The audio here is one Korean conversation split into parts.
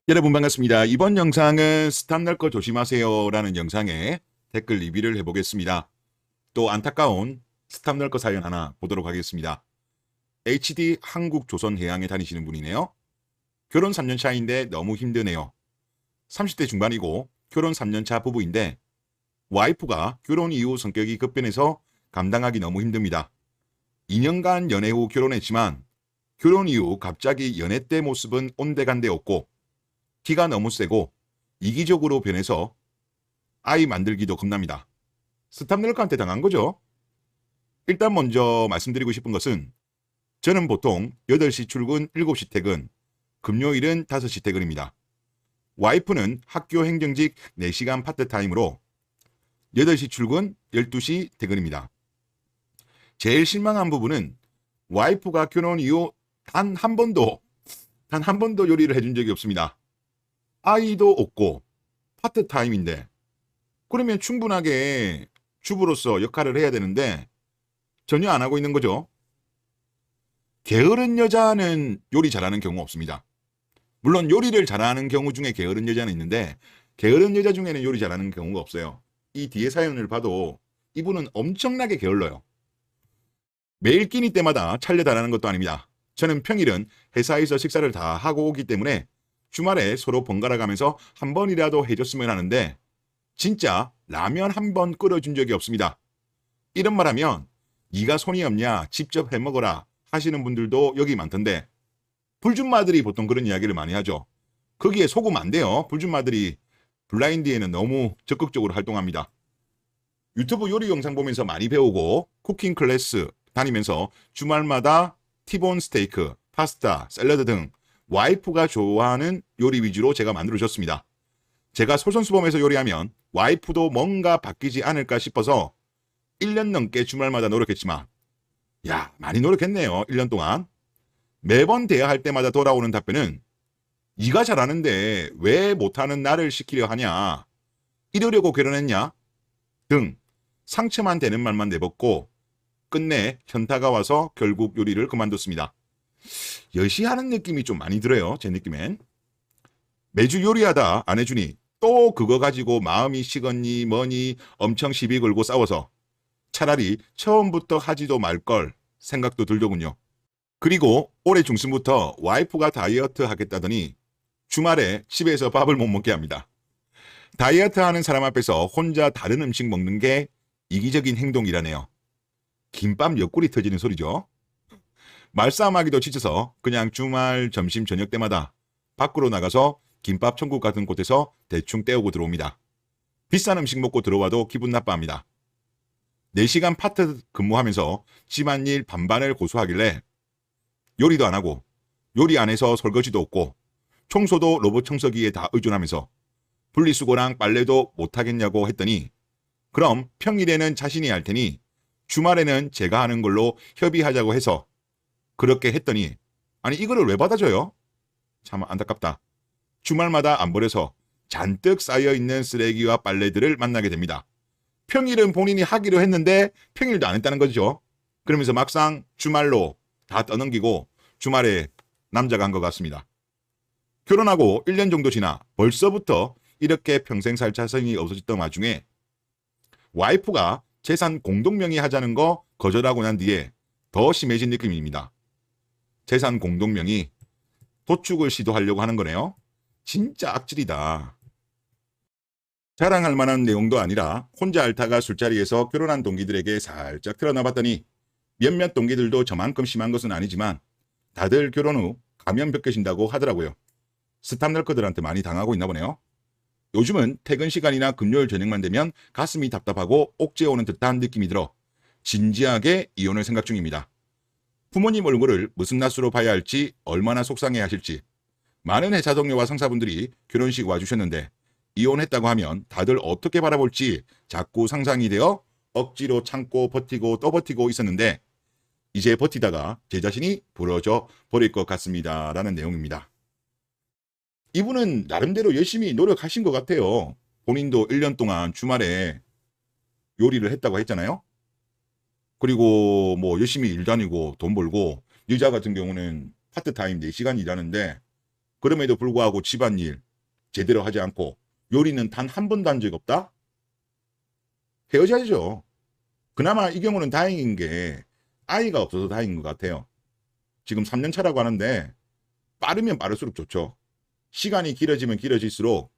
여러분 반갑습니다. 이번 영상은 스탑 날 거 조심하세요 라는 영상에 댓글 리뷰를 해보겠습니다. 또 안타까운 스탑 날 거 사연 하나 보도록 하겠습니다. HD 한국조선해양에 다니시는 분이네요. 결혼 3년 차인데 너무 힘드네요. 30대 중반이고 결혼 3년 차 부부인데 와이프가 결혼 이후 성격이 급변해서 감당하기 너무 힘듭니다. 2년간 연애 후 결혼했지만 결혼 이후 갑자기 연애 때 모습은 온데간데 없고 기가 너무 세고 이기적으로 변해서 아이 만들기도 겁납니다. 스탑널크한테 당한 거죠. 일단 먼저 말씀드리고 싶은 것은 저는 보통 8시 출근, 7시 퇴근, 금요일은 5시 퇴근입니다. 와이프는 학교 행정직 4시간 파트타임으로 8시 출근, 12시 퇴근입니다. 제일 실망한 부분은 와이프가 결혼 이후 단 한 번도 요리를 해준 적이 없습니다. 아이도 없고 파트타임인데 그러면 충분하게 주부로서 역할을 해야 되는데 전혀 안 하고 있는 거죠. 게으른 여자는 요리 잘하는 경우 없습니다. 물론 요리를 잘하는 경우 중에 게으른 여자는 있는데 게으른 여자 중에는 요리 잘하는 경우가 없어요. 이 뒤에 사연을 봐도 이분은 엄청나게 게을러요. 매일 끼니 때마다 찰려다라는 것도 아닙니다. 저는 평일은 회사에서 식사를 다 하고 오기 때문에 주말에 서로 번갈아 가면서 한 번이라도 해줬으면 하는데 진짜 라면 한 번 끓여준 적이 없습니다. 이런 말 하면 네가 손이 없냐 직접 해먹어라 하시는 분들도 여기 많던데 불준마들이 보통 그런 이야기를 많이 하죠. 거기에 속으면 안 돼요. 불준마들이 블라인드에는 너무 적극적으로 활동합니다. 유튜브 요리 영상 보면서 많이 배우고 쿠킹 클래스 다니면서 주말마다 티본 스테이크, 파스타, 샐러드 등 와이프가 좋아하는 요리 위주로 제가 만들어줬습니다. 제가 솔선수범해서 요리하면 와이프도 뭔가 바뀌지 않을까 싶어서 1년 넘게 주말마다 노력했지만 많이 노력했네요. 1년 동안. 매번 대화할 때마다 돌아오는 답변은 네가 잘하는데 왜 못하는 나를 시키려 하냐, 이러려고 결혼했냐 등 상처만 되는 말만 내뱉고 끝내 현타가 와서 결국 요리를 그만뒀습니다. 여시하는 느낌이 좀 많이 들어요. 제 느낌엔. 매주 요리하다 안 해주니 또 그거 가지고 마음이 식었니 뭐니 엄청 시비 걸고 싸워서 차라리 처음부터 하지도 말걸 생각도 들더군요. 그리고 올해 중순부터 와이프가 다이어트 하겠다더니 주말에 집에서 밥을 못 먹게 합니다. 다이어트 하는 사람 앞에서 혼자 다른 음식 먹는 게 이기적인 행동이라네요. 김밥 옆구리 터지는 소리죠. 말싸움하기도 지쳐서 그냥 주말 점심 저녁 때마다 밖으로 나가서 김밥 천국 같은 곳에서 대충 때우고 들어옵니다. 비싼 음식 먹고 들어와도 기분 나빠합니다. 4시간 파트 근무하면서 집안일 반반을 고수하길래 요리도 안 하고 요리 안에서 설거지도 없고 청소도 로봇 청소기에 다 의존하면서 분리수거랑 빨래도 못하겠냐고 했더니 그럼 평일에는 자신이 할 테니 주말에는 제가 하는 걸로 협의하자고 해서 그렇게 했더니 아니 이거를 왜 받아줘요? 참 안타깝다. 주말마다 안 버려서 잔뜩 쌓여있는 쓰레기와 빨래들을 만나게 됩니다. 평일은 본인이 하기로 했는데 평일도 안 했다는 거죠. 그러면서 막상 주말로 다 떠넘기고 주말에 남자가 한 것 같습니다. 결혼하고 1년 정도 지나 벌써부터 이렇게 평생 살 자신이 없어졌던 와중에 와이프가 재산 공동명의 하자는 거 거절하고 난 뒤에 더 심해진 느낌입니다. 재산 공동명의 도축을 시도하려고 하는 거네요. 진짜 악질이다. 자랑할 만한 내용도 아니라 혼자 앓다가 술자리에서 결혼한 동기들에게 살짝 틀어놔봤더니 몇몇 동기들도 저만큼 심한 것은 아니지만 다들 결혼 후 가면 벗겨진다고 하더라고요. 스탑널커들한테 많이 당하고 있나 보네요. 요즘은 퇴근 시간이나 금요일 저녁만 되면 가슴이 답답하고 옥죄 오는 듯한 느낌이 들어 진지하게 이혼을 생각 중입니다. 부모님 얼굴을 무슨 낯으로 봐야 할지 얼마나 속상해 하실지. 많은 회사 동료와 상사분들이 결혼식 와주셨는데 이혼했다고 하면 다들 어떻게 바라볼지 자꾸 상상이 되어 억지로 참고 버티고 또 버티고 있었는데 이제 버티다가 제 자신이 부러져 버릴 것 같습니다. 라는 내용입니다. 이분은 나름대로 열심히 노력하신 것 같아요. 본인도 1년 동안 주말에 요리를 했다고 했잖아요. 그리고 뭐 열심히 일 다니고 돈 벌고 여자 같은 경우는 파트타임 4시간 일하는데 그럼에도 불구하고 집안일 제대로 하지 않고 요리는 단 한 번도 한 적 없다? 헤어져야죠. 그나마 이 경우는 다행인 게 아이가 없어서 다행인 것 같아요. 지금 3년 차라고 하는데 빠르면 빠를수록 좋죠. 시간이 길어지면 길어질수록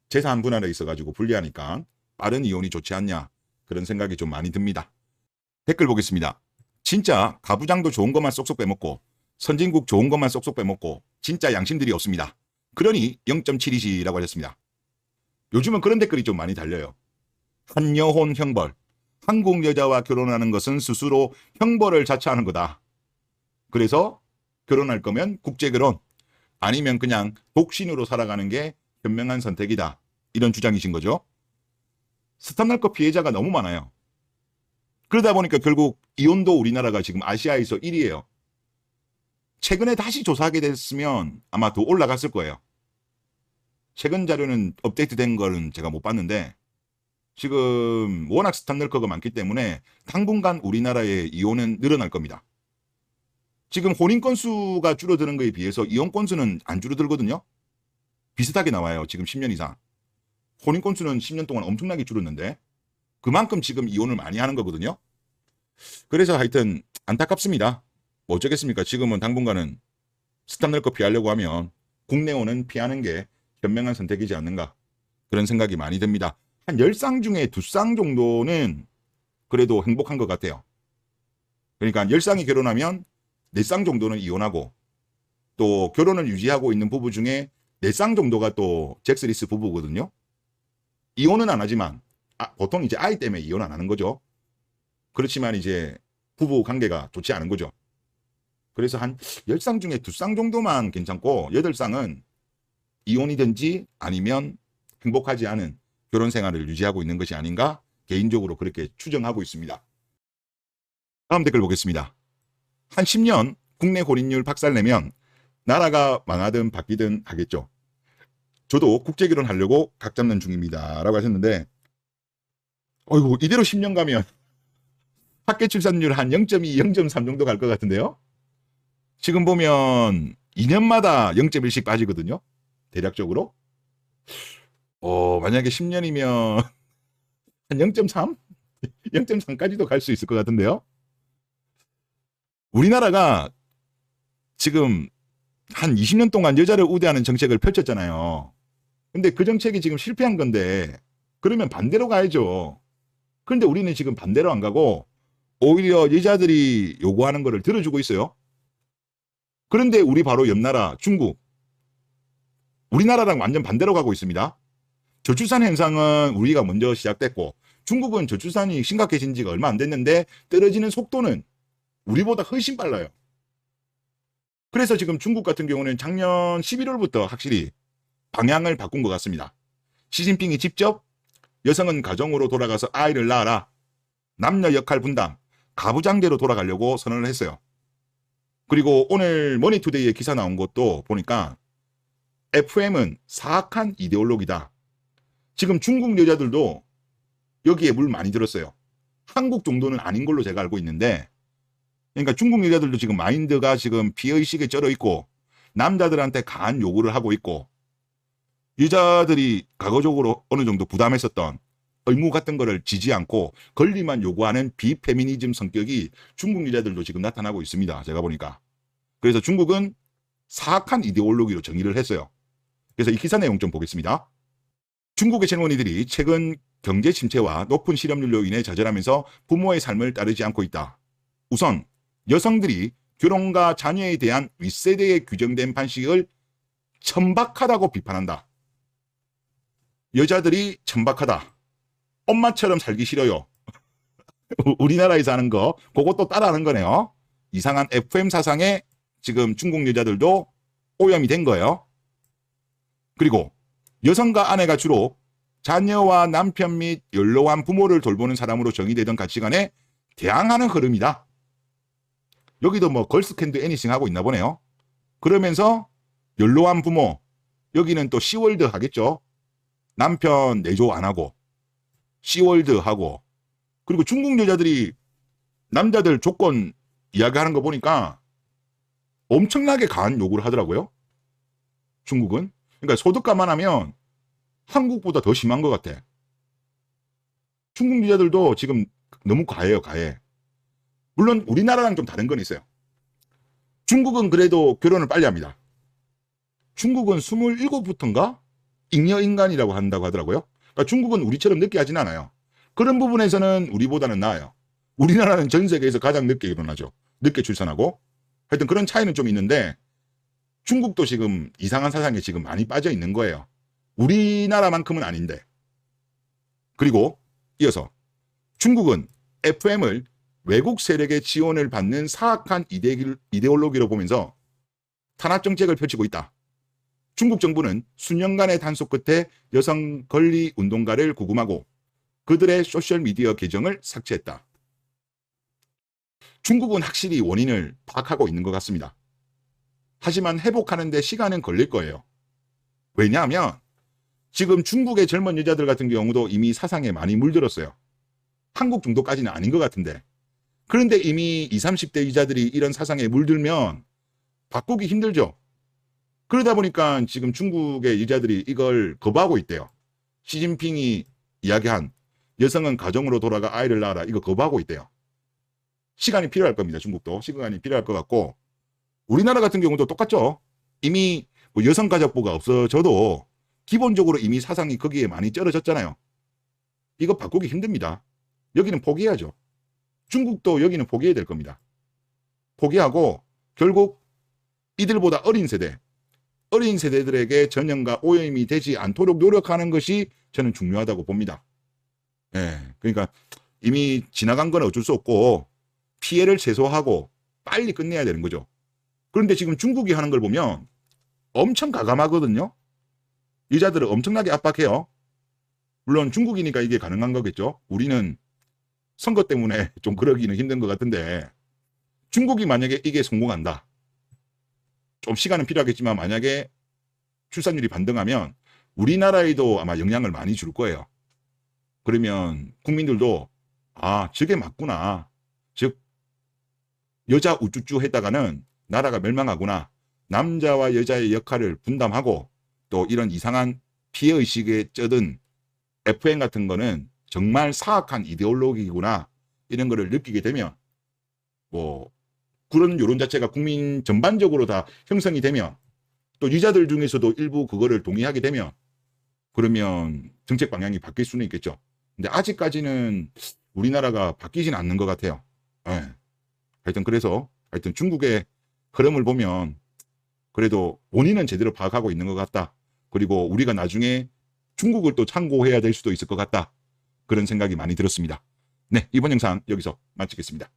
재산 분할에 있어가지고 불리하니까 빠른 이혼이 좋지 않냐, 그런 생각이 좀 많이 듭니다. 댓글 보겠습니다. 진짜 가부장도 좋은 것만 쏙쏙 빼먹고 선진국 좋은 것만 쏙쏙 빼먹고 진짜 양심들이 없습니다. 그러니 0.7이시라고 하셨습니다. 요즘은 그런 댓글이 좀 많이 달려요. 한여혼 형벌. 한국 여자와 결혼하는 것은 스스로 형벌을 자처하는 거다. 그래서 결혼할 거면 국제결혼, 아니면 그냥 독신으로 살아가는 게 현명한 선택이다. 이런 주장이신 거죠. 스탑날컷 피해자가 너무 많아요. 그러다 보니까 결국 이혼도 우리나라가 지금 아시아에서 1위예요. 최근에 다시 조사하게 됐으면 아마 더 올라갔을 거예요. 최근 자료는 업데이트된 거는 제가 못 봤는데 지금 워낙 스탑널커가 많기 때문에 당분간 우리나라의 이혼은 늘어날 겁니다. 지금 혼인 건수가 줄어드는 거에 비해서 이혼 건수는 안 줄어들거든요. 비슷하게 나와요. 지금 10년 이상. 혼인 건수는 10년 동안 엄청나게 줄었는데 그만큼 지금 이혼을 많이 하는 거거든요. 그래서 하여튼 안타깝습니다. 뭐 어쩌겠습니까. 지금은 당분간은 스탑널커 피하려고 하면 국내혼은 피하는 게 현명한 선택이지 않는가, 그런 생각이 많이 듭니다. 한 10쌍 중에 2쌍 정도는 그래도 행복한 것 같아요. 그러니까 10쌍이 결혼하면 4쌍 정도는 이혼하고, 또 결혼을 유지하고 있는 부부 중에 4쌍 정도가 또 잭스리스 부부거든요. 이혼은 안 하지만 보통 이제 아이 때문에 이혼 안 하는 거죠. 그렇지만 이제 부부 관계가 좋지 않은 거죠. 그래서 한 10쌍 중에 2쌍 정도만 괜찮고 8쌍은 이혼이든지 아니면 행복하지 않은 결혼 생활을 유지하고 있는 것이 아닌가, 개인적으로 그렇게 추정하고 있습니다. 다음 댓글 보겠습니다. 한 10년 국내 혼인율 박살내면 나라가 망하든 바뀌든 하겠죠. 저도 국제결혼 하려고 각 잡는 중입니다. 라고 하셨는데, 어이구, 이대로 10년 가면 합계 출산율 한 0.2, 0.3 정도 갈 것 같은데요. 지금 보면 2년마다 0.1씩 빠지거든요. 대략적으로. 만약에 10년이면 한 0.3? 0.3까지도 갈 수 있을 것 같은데요. 우리나라가 지금 한 20년 동안 여자를 우대하는 정책을 펼쳤잖아요. 근데 그 정책이 지금 실패한 건데 그러면 반대로 가야죠. 그런데 우리는 지금 반대로 안 가고 오히려 여자들이 요구하는 거를 들어주고 있어요. 그런데 우리 바로 옆 나라 중국, 우리나라랑 완전 반대로 가고 있습니다. 저출산 현상은 우리가 먼저 시작됐고 중국은 저출산이 심각해진 지가 얼마 안 됐는데 떨어지는 속도는 우리보다 훨씬 빨라요. 그래서 지금 중국 같은 경우는 작년 11월부터 확실히 방향을 바꾼 것 같습니다. 시진핑이 직접 여성은 가정으로 돌아가서 아이를 낳아라, 남녀 역할 분담, 가부장제로 돌아가려고 선언을 했어요. 그리고 오늘 머니투데이에 기사 나온 것도 보니까 FM은 사악한 이데올로기다. 지금 중국 여자들도 여기에 물 많이 들었어요. 한국 정도는 아닌 걸로 제가 알고 있는데, 그러니까 중국 여자들도 지금 마인드가 지금 피해의식에 쩔어 있고 남자들한테 강한 요구를 하고 있고, 여자들이 과거적으로 어느 정도 부담했었던 의무 같은 거를 지지 않고 권리만 요구하는 비페미니즘 성격이 중국 여자들도 지금 나타나고 있습니다. 제가 보니까. 그래서 중국은 사악한 이데올로기로 정의를 했어요. 그래서 이 기사 내용 좀 보겠습니다. 중국의 젊은이들이 최근 경제 침체와 높은 실업률로 인해 좌절하면서 부모의 삶을 따르지 않고 있다. 우선 여성들이 결혼과 자녀에 대한 윗세대에 규정된 방식을 천박하다고 비판한다. 여자들이 천박하다. 엄마처럼 살기 싫어요. 우리나라에서 하는 거 그것도 따라하는 거네요. 이상한 FM 사상에 지금 중국 여자들도 오염이 된 거예요. 그리고 여성과 아내가 주로 자녀와 남편 및 연로한 부모를 돌보는 사람으로 정의되던 가치관에 대항하는 흐름이다. 여기도 뭐 걸스캔드 애니싱 하고 있나 보네요. 그러면서 연로한 부모, 여기는 또 시월드 하겠죠. 남편 내조 안 하고 시월드 하고, 그리고 중국 여자들이 남자들 조건 이야기하는 거 보니까 엄청나게 강한 요구를 하더라고요. 중국은. 그러니까 소득 감안하면 한국보다 더 심한 것 같아. 중국 여자들도 지금 너무 과해요, 과해. 물론 우리나라랑 좀 다른 건 있어요. 중국은 그래도 결혼을 빨리 합니다. 중국은 27부터인가? 잉여인간이라고 한다고 하더라고요. 그러니까 중국은 우리처럼 늦게 하진 않아요. 그런 부분에서는 우리보다는 나아요. 우리나라는 전 세계에서 가장 늦게 결혼하죠. 늦게 출산하고. 하여튼 그런 차이는 좀 있는데 중국도 지금 이상한 사상에 지금 많이 빠져 있는 거예요. 우리나라만큼은 아닌데. 그리고 이어서 중국은 FM을 외국 세력의 지원을 받는 사악한 이데올로기로 보면서 탄압 정책을 펼치고 있다. 중국 정부는 수년간의 단속 끝에 여성 권리 운동가를 구금하고 그들의 소셜미디어 계정을 삭제했다. 중국은 확실히 원인을 파악하고 있는 것 같습니다. 하지만 회복하는 데 시간은 걸릴 거예요. 왜냐하면 지금 중국의 젊은 여자들 같은 경우도 이미 사상에 많이 물들었어요. 한국 정도까지는 아닌 것 같은데. 그런데 이미 20, 30대 여자들이 이런 사상에 물들면 바꾸기 힘들죠. 그러다 보니까 지금 중국의 여자들이 이걸 거부하고 있대요. 시진핑이 이야기한 여성은 가정으로 돌아가 아이를 낳아라, 이거 거부하고 있대요. 시간이 필요할 겁니다. 중국도 시간이 필요할 것 같고, 우리나라 같은 경우도 똑같죠. 이미 뭐 여성가족부가 없어져도 기본적으로 이미 사상이 거기에 많이 쩔어졌잖아요. 이거 바꾸기 힘듭니다. 여기는 포기해야죠. 중국도 여기는 포기해야 될 겁니다. 포기하고 결국 이들보다 어린 세대들에게 전염과 오염이 되지 않도록 노력하는 것이 저는 중요하다고 봅니다. 예, 그러니까 이미 지나간 건 어쩔 수 없고 피해를 최소화하고 빨리 끝내야 되는 거죠. 그런데 지금 중국이 하는 걸 보면 엄청 가감하거든요. 여자들을 엄청나게 압박해요. 물론 중국이니까 이게 가능한 거겠죠. 우리는 선거 때문에 좀 그러기는 힘든 것 같은데, 중국이 만약에 이게 성공한다. 좀 시간은 필요하겠지만 만약에 출산율이 반등하면 우리나라에도 아마 영향을 많이 줄 거예요. 그러면 국민들도 아, 저게 맞구나. 즉 여자 우쭈쭈 했다가는 나라가 멸망하구나. 남자와 여자의 역할을 분담하고 또 이런 이상한 피해의식에 쩌든 FN 같은 거는 정말 사악한 이데올로기구나, 이런 거를 느끼게 되면, 뭐 그런 여론 자체가 국민 전반적으로 다 형성이 되면, 또 유자들 중에서도 일부 그거를 동의하게 되면, 그러면 정책 방향이 바뀔 수는 있겠죠. 근데 아직까지는 우리나라가 바뀌진 않는 것 같아요. 네. 하여튼 중국의 흐름을 보면 그래도 원인은 제대로 파악하고 있는 것 같다. 그리고 우리가 나중에 중국을 또 참고해야 될 수도 있을 것 같다. 그런 생각이 많이 들었습니다. 네, 이번 영상 여기서 마치겠습니다.